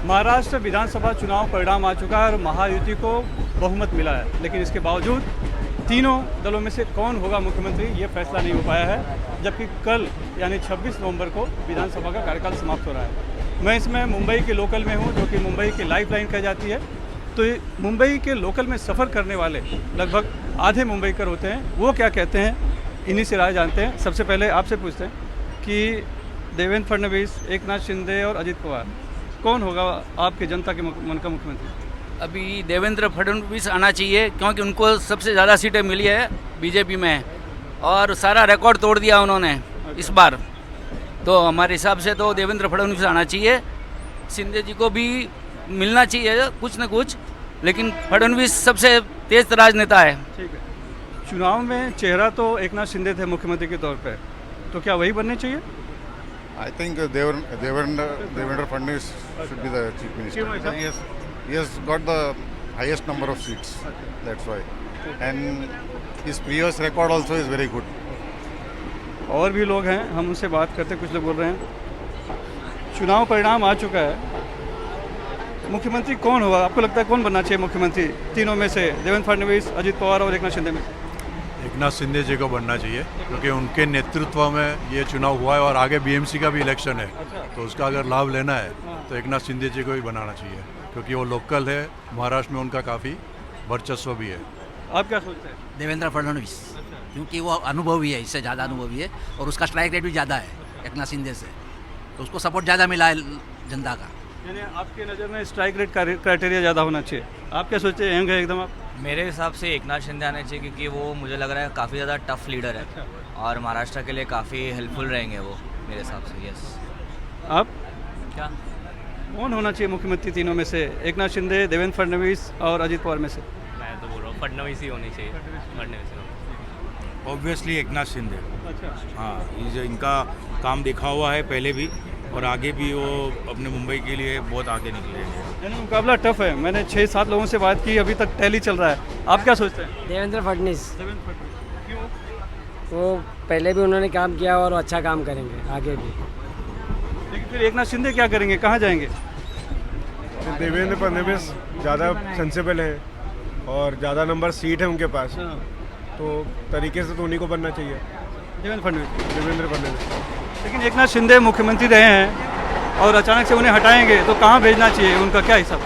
महाराष्ट्र विधानसभा चुनाव परिणाम आ चुका है और महायुति को बहुमत मिला है, लेकिन इसके बावजूद तीनों दलों में से कौन होगा मुख्यमंत्री ये फैसला नहीं हो पाया है, जबकि कल यानी 26 नवंबर को विधानसभा का कार्यकाल समाप्त हो रहा है। मैं इसमें मुंबई के लोकल में हूँ, जो कि मुंबई की लाइफ लाइन कही जाती है। तो मुंबई के लोकल में सफ़र करने वाले लगभग आधे मुंबईकर होते हैं, वो क्या कहते हैं इन्हीं से राय जानते हैं। सबसे पहले आपसे पूछते हैं कि देवेंद्र फडणवीस, एकनाथ शिंदे और अजित पवार कौन होगा आपके जनता के मन का मुख्यमंत्री? अभी देवेंद्र फडणवीस आना चाहिए, क्योंकि उनको सबसे ज़्यादा सीटें मिली है बीजेपी में और सारा रिकॉर्ड तोड़ दिया उन्होंने इस बार। तो हमारे हिसाब से तो देवेंद्र फडणवीस आना चाहिए। शिंदे जी को भी मिलना चाहिए कुछ न कुछ, लेकिन फडणवीस सबसे तेज राजनेता है। ठीक है, चुनाव में चेहरा तो एकनाथ शिंदे थे मुख्यमंत्री के तौर पे, तो क्या वही बनने चाहिए? I think Devendra Fadnavis should be the chief minister. He has got the highest number of seats. That's why. And his previous record also is very good. और भी लोग हैं, हम उनसे बात करते, कुछ लोग बोल रहे हैं चुनाव परिणाम आ चुका है, मुख्यमंत्री कौन होगा? आपको लगता है कौन बनना चाहिए मुख्यमंत्री तीनों में से, देवेंद्र फडणवीस, अजित पवार और एकनाथ शिंदे में? एकनाथ शिंदे जी को बनना चाहिए, क्योंकि उनके नेतृत्व में ये चुनाव हुआ है और आगे बीएमसी का भी इलेक्शन है। तो उसका अगर लाभ लेना है तो एकनाथ शिंदे जी को ही बनाना चाहिए, क्योंकि वो लोकल है, महाराष्ट्र में उनका काफ़ी वर्चस्व भी है। आप क्या सोचते हैं? देवेंद्र फडणवीस, क्योंकि वो अनुभवी है, इससे ज़्यादा अनुभवी है और उसका स्ट्राइक रेट भी ज़्यादा है एकनाथ शिंदे से, तो उसको सपोर्ट ज़्यादा मिला है जनता का। यानी आपके नज़र में स्ट्राइक रेट क्राइटेरिया ज़्यादा होना चाहिए। आप क्या सोचते हैं? यंग है एकदम आप? मेरे हिसाब से एकनाथ शिंदे आने चाहिए, क्योंकि वो मुझे लग रहा है काफ़ी ज़्यादा टफ लीडर है और महाराष्ट्र के लिए काफ़ी हेल्पफुल रहेंगे वो मेरे हिसाब से। यस। आप क्या कौन होना चाहिए मुख्यमंत्री तीनों में से, एकनाथ शिंदे, देवेंद्र फडणवीस और अजित पवार में से? मैं तो बोल रहा हूँ फडणवीस ही होनी चाहिए। फडणवीस ऑब्वियसली एकनाथ शिंदे। अच्छा, हाँ, ये इनका काम देखा हुआ है पहले भी और आगे भी वो अपने मुंबई के लिए बहुत आगे निकले हैं। यानी मुकाबला टफ है। मैंने 6-7 लोगों से बात की, अभी तक टैली चल रहा है। आप क्या सोचते हैं? देवेंद्र फडणवीस, देवेंद्र फडणवीस क्यों? वो पहले भी उन्होंने काम किया और अच्छा काम करेंगे आगे भी। लेकिन फिर एकनाथ शिंदे क्या करेंगे, कहाँ जाएंगे? देवेंद्र फडणवीस ज़्यादा सेंसेबल है और ज़्यादा नंबर सीट है उनके पास, तो तरीके से तो उन्हीं को बनना चाहिए, देवेंद्र फडणवीस। देवेंद्र फडणवीस। लेकिन एकनाथ शिंदे मुख्यमंत्री रहे हैं और अचानक से उन्हें हटाएंगे तो कहाँ भेजना चाहिए, उनका क्या हिसाब?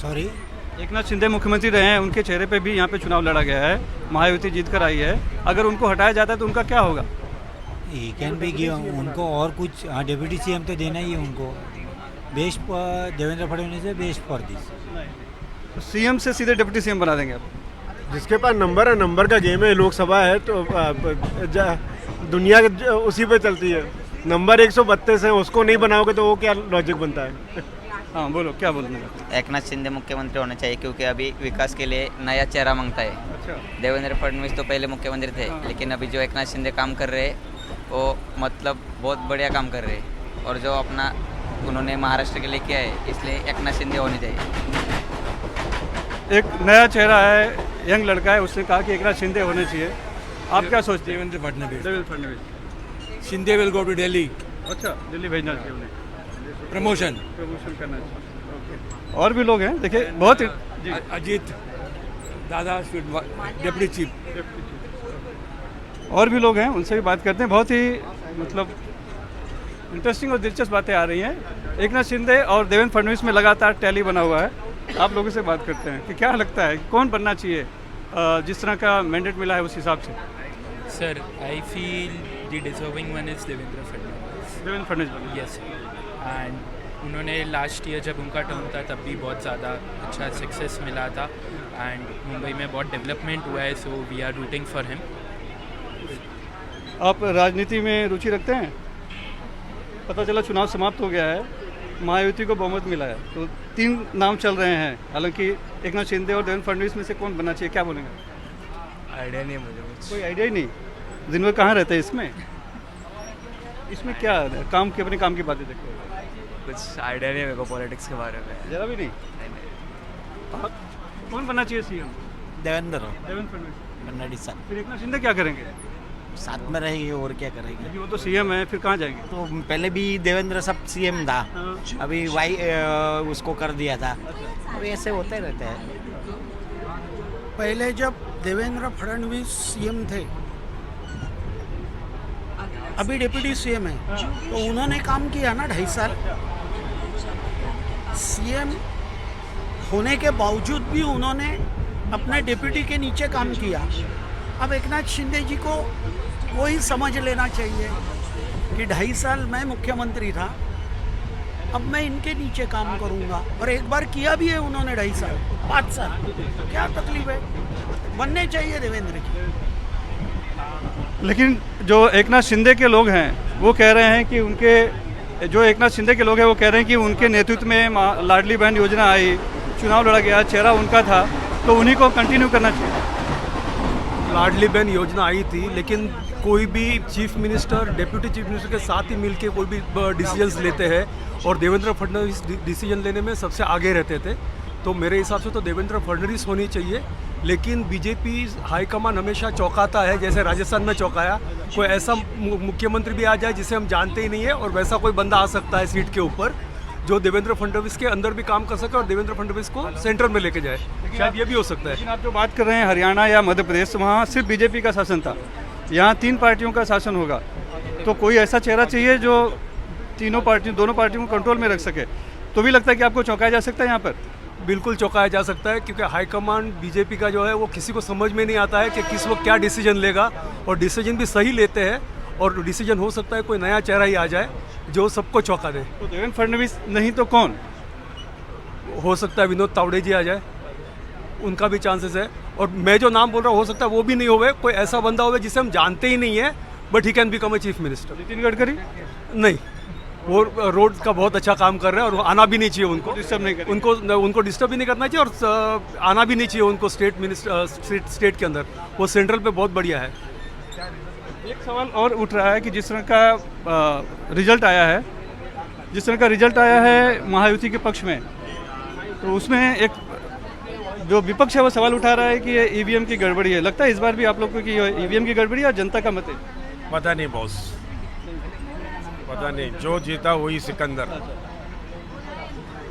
सॉरी, एकनाथ शिंदे मुख्यमंत्री रहे हैं, उनके चेहरे पे भी यहाँ पे चुनाव लड़ा गया है, महायुति जीत कर आई है। अगर उनको हटाया जाता है तो उनका क्या होगा? ही कैन बी गिव उनको और कुछ। हाँ, डिप्टी सीएम तो देना ही है उनको। बेस्ट देवेंद्र फडणवीस है बेस्ट फॉर दिस। सीएम से सीधे डिप्टी सीएम बना देंगे आप? जिसके पास नंबर है, नंबर का गेम है, लोकसभा है, तो दुनिया उसी पे चलती है। नंबर 132 है, उसको नहीं बनाओगे तो वो क्या लॉजिक बनता है? हाँ बोलो, क्या बोलने का? एकनाथ शिंदे मुख्यमंत्री होने चाहिए, क्योंकि अभी विकास के लिए नया चेहरा मांगता है। अच्छा, देवेंद्र फडणवीस तो पहले मुख्यमंत्री थे, लेकिन अभी जो एकनाथ शिंदे काम कर रहे हैं वो मतलब बहुत बढ़िया काम कर रहे हैं और जो अपना उन्होंने महाराष्ट्र के लिए किया है, इसलिए एकनाथ शिंदे होने चाहिए। एक नया चेहरा है, यंग लड़का है, उसने कहा कि एकनाथ शिंदे होने चाहिए। आप क्या सोचते हैं? Devendra Fadnavis. Devendra Fadnavis. Shinde will go to Delhi. अच्छा, दिल्ली भेजना चाहिए उन्हें, प्रमोशन करना चाहिए। ओके, और भी लोग हैं, देखिए बहुत जी। अजीत दादा डिप्टी चीफ। और भी लोग हैं, उनसे भी बात करते हैं। बहुत ही मतलब इंटरेस्टिंग और दिलचस्प बातें आ रही हैं। एकनाथ शिंदे और देवेंद्र फडणवीस में लगातार टैली बना हुआ है। आप लोगों से बात करते हैं कि क्या लगता है कौन बनना चाहिए, जिस तरह का मैंडेट मिला है उस हिसाब से? Sir, I feel the deserving one is Devendra Fadnavis. Devendra Fadnavis, yes. And उन्होंने लास्ट ईयर जब उनका टर्म था तब भी बहुत ज़्यादा अच्छा सक्सेस मिला था एंड मुंबई में बहुत डेवलपमेंट हुआ है, so we are rooting for him. आप राजनीति में रुचि रखते हैं? पता चला चुनाव समाप्त हो गया है, महायुति को बहुमत मिला है, तो 3 नाम चल रहे हैं। हालांकि एकनाथ शिंदे और देवेंद्र फडणवीस में से कौन बनना चाहिए, क्या बोलेंगे? आइडिया नहीं है मुझे कुछ। कोई आइडिया ही नहीं। दिन भर कहाँ रहते हैं इसमें? इसमें क्या काम की, अपने काम की बातें देखते हैं? कुछ आइडिया नहीं है मेरे को पॉलिटिक्स के बारे में। जरा भी नहीं। कौन बनना चाहिए सीएम? देवेंद्र देवेंद्र फडणवीस। फडणवीस। फिर एकनाथ शिंदे क्या करेंगे? साथ में रहेंगे और क्या करेंगे। अभी वो तो सीएम है, फिर कहाँ जाएंगे? तो पहले भी देवेंद्र सब सीएम था, अभी वाई उसको कर दिया था, अभी ऐसे होते रहते हैं। पहले जब देवेंद्र फडणवीस सीएम थे, अभी डिप्टी सीएम है, तो उन्होंने काम किया ना 2.5 साल। सीएम होने के बावजूद भी उन्होंने अपने डिप्टी के नीचे काम किया। अब एकनाथ शिंदे जी को वही समझ लेना चाहिए कि 2.5 साल मैं मुख्यमंत्री था, अब मैं इनके नीचे काम करूंगा। और एक बार किया भी है उन्होंने 2.5 साल, 5 साल, क्या तकलीफ है? बनने चाहिए देवेंद्र जी। लेकिन जो एकनाथ शिंदे के लोग हैं वो कह रहे हैं कि उनके नेतृत्व में लाडली बहन योजना आई, चुनाव लड़ा गया, चेहरा उनका था, तो उन्हीं को कंटिन्यू करना चाहिए। लाडली बहन योजना आई थी, लेकिन कोई भी chief minister deputy chief minister के साथ ही मिलके कोई भी डिसीजंस लेते हैं, और देवेंद्र फडणवीस डिसीजन लेने में सबसे आगे रहते थे। तो मेरे हिसाब से तो देवेंद्र फडणवीस होनी चाहिए, लेकिन बीजेपी हाईकमान हमेशा चौंकाता है, जैसे राजस्थान में चौंकाया। कोई ऐसा मुख्यमंत्री भी आ जाए जिसे हम जानते ही नहीं है, और वैसा कोई बंदा आ सकता है सीट के ऊपर जो देवेंद्र फडणवीस के अंदर भी काम कर सके और देवेंद्र फडणवीस को सेंटर में लेके जाए। शायद ये भी हो सकता है। लेकिन आप जो बात कर रहे हैं हरियाणा या मध्य प्रदेश, वहाँ सिर्फ बीजेपी का शासन था, यहाँ 3 पार्टियों का शासन होगा, तो कोई ऐसा चेहरा चाहिए जो दोनों पार्टियों को कंट्रोल में रख सके। तो भी लगता है कि आपको चौंकाया जा सकता है यहाँ पर? बिल्कुल चौंकाया जा सकता है, क्योंकि हाईकमान बीजेपी का जो है वो किसी को समझ में नहीं आता है कि किस वक्त क्या डिसीजन लेगा, और डिसीजन भी सही लेते हैं, और डिसीजन हो सकता है कोई नया चेहरा ही आ जाए जो सबको चौंका दे। तो देवेंद्र फडणवीस नहीं तो कौन हो सकता है? विनोद तावड़े जी आ जाए, उनका भी चांसेस है। और मैं जो नाम बोल रहा हूँ हो सकता है वो भी नहीं होवे, कोई ऐसा बंदा होवे जिसे हम जानते ही नहीं है, but he can become a chief minister. Nitin Gadkari? नहीं, वो रोड का बहुत अच्छा काम कर रहे हैं, और आना भी नहीं चाहिए उनको, डिस्टर्ब नहीं करें। उनको डिस्टर्ब भी नहीं करना चाहिए, और आना भी नहीं चाहिए उनको स्टेट के अंदर। वो सेंट्रल पे बहुत बढ़िया है। एक सवाल और उठ रहा है कि जिस तरह का रिजल्ट आया है महायुति के पक्ष में, तो उसमें एक जो विपक्ष है वो सवाल उठा रहा है कि ये ईवीएम की गड़बड़ी है। लगता है इस बार भी आप लोग को कि ईवीएम की गड़बड़ी है, और जनता का मत है? पता नहीं बॉस, पता नहीं, जो जीता वही सिकंदर।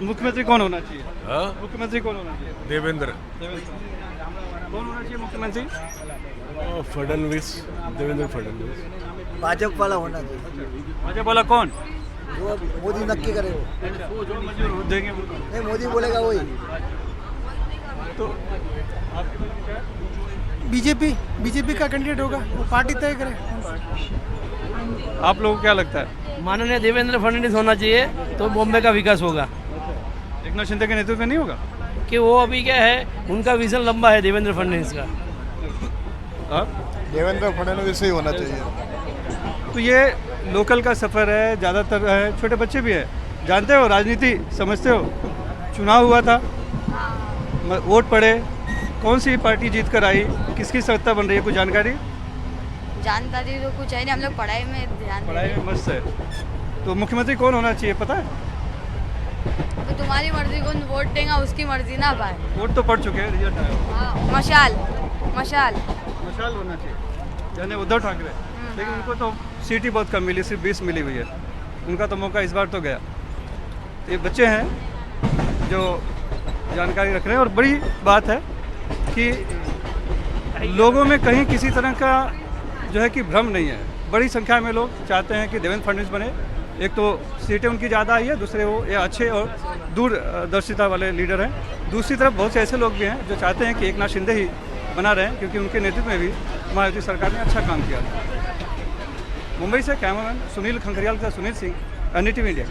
मुख्यमंत्री कौन होना चाहिए? हाँ? मुख्यमंत्री कौन होना चाहिए? देवेंद्र। कौन होना चाहिए मुख्यमंत्री? फडणवीस, देवेंद्र फडणवीस। भाजप वाला होना चाहिए। भाजप वाला कौन? जो मोदी नक्की करेगा, वो जो मंजूर देंगे उनको। नहीं, मोदी बोलेगा वही। तो बीजेपी का कैंडिडेट होगा, वो पार्टी तय करे। आप लोगों को क्या लगता है? माननीय देवेंद्र फडणवीस होना चाहिए, तो बॉम्बे का विकास होगा। एकनाथ शिंदे के नेतृत्व में नहीं होगा? कि वो अभी क्या है, उनका विजन लंबा है देवेंद्र फडणवीस का। देवेंद्र फडणवीस ही होना चाहिए। तो ये लोकल का सफ़र है, ज़्यादातर है, छोटे बच्चे भी है, जानते हो राजनीति, समझते हो? चुनाव हुआ था, वोट पड़े, कौन सी पार्टी जीत कर आई, किसकी सत्ता बन रही है, कुछ जानकारी? जानकारी तो कुछ है नहीं, हम लोग पढ़ाई में ध्यान पढ़ाई में मस्त है। तो मुख्यमंत्री कौन होना चाहिए पता है? तो तुम्हारी मर्जी, कौन वोट देगा उसकी मर्जी ना भाई। वोट तो पड़ चुके हैं, रिजल्ट आया। हाँ, मशाल होना चाहिए, यानी उद्धव ठाकरे। लेकिन उनको तो सीट ही बहुत कम मिली, सिर्फ 20 मिली हुई है। उनका तो मौका इस बार तो गया। ये बच्चे हैं जो जानकारी रख रहे हैं, और बड़ी बात है कि लोगों में कहीं किसी तरह का जो है कि भ्रम नहीं है। बड़ी संख्या में लोग चाहते हैं कि देवेंद्र फडणवीस बने। एक तो सीटें उनकी ज़्यादा आई है, दूसरे वो ये अच्छे और दूरदर्शिता वाले लीडर हैं। दूसरी तरफ बहुत से ऐसे लोग भी हैं जो चाहते हैं कि एकनाथ शिंदे ही बना रहे, क्योंकि उनके नेतृत्व में भी महायुति सरकार ने अच्छा काम किया। मुंबई से कैमरामैन सुनील खंखरियाल के साथ सुनील सिंह, NDTV इंडिया।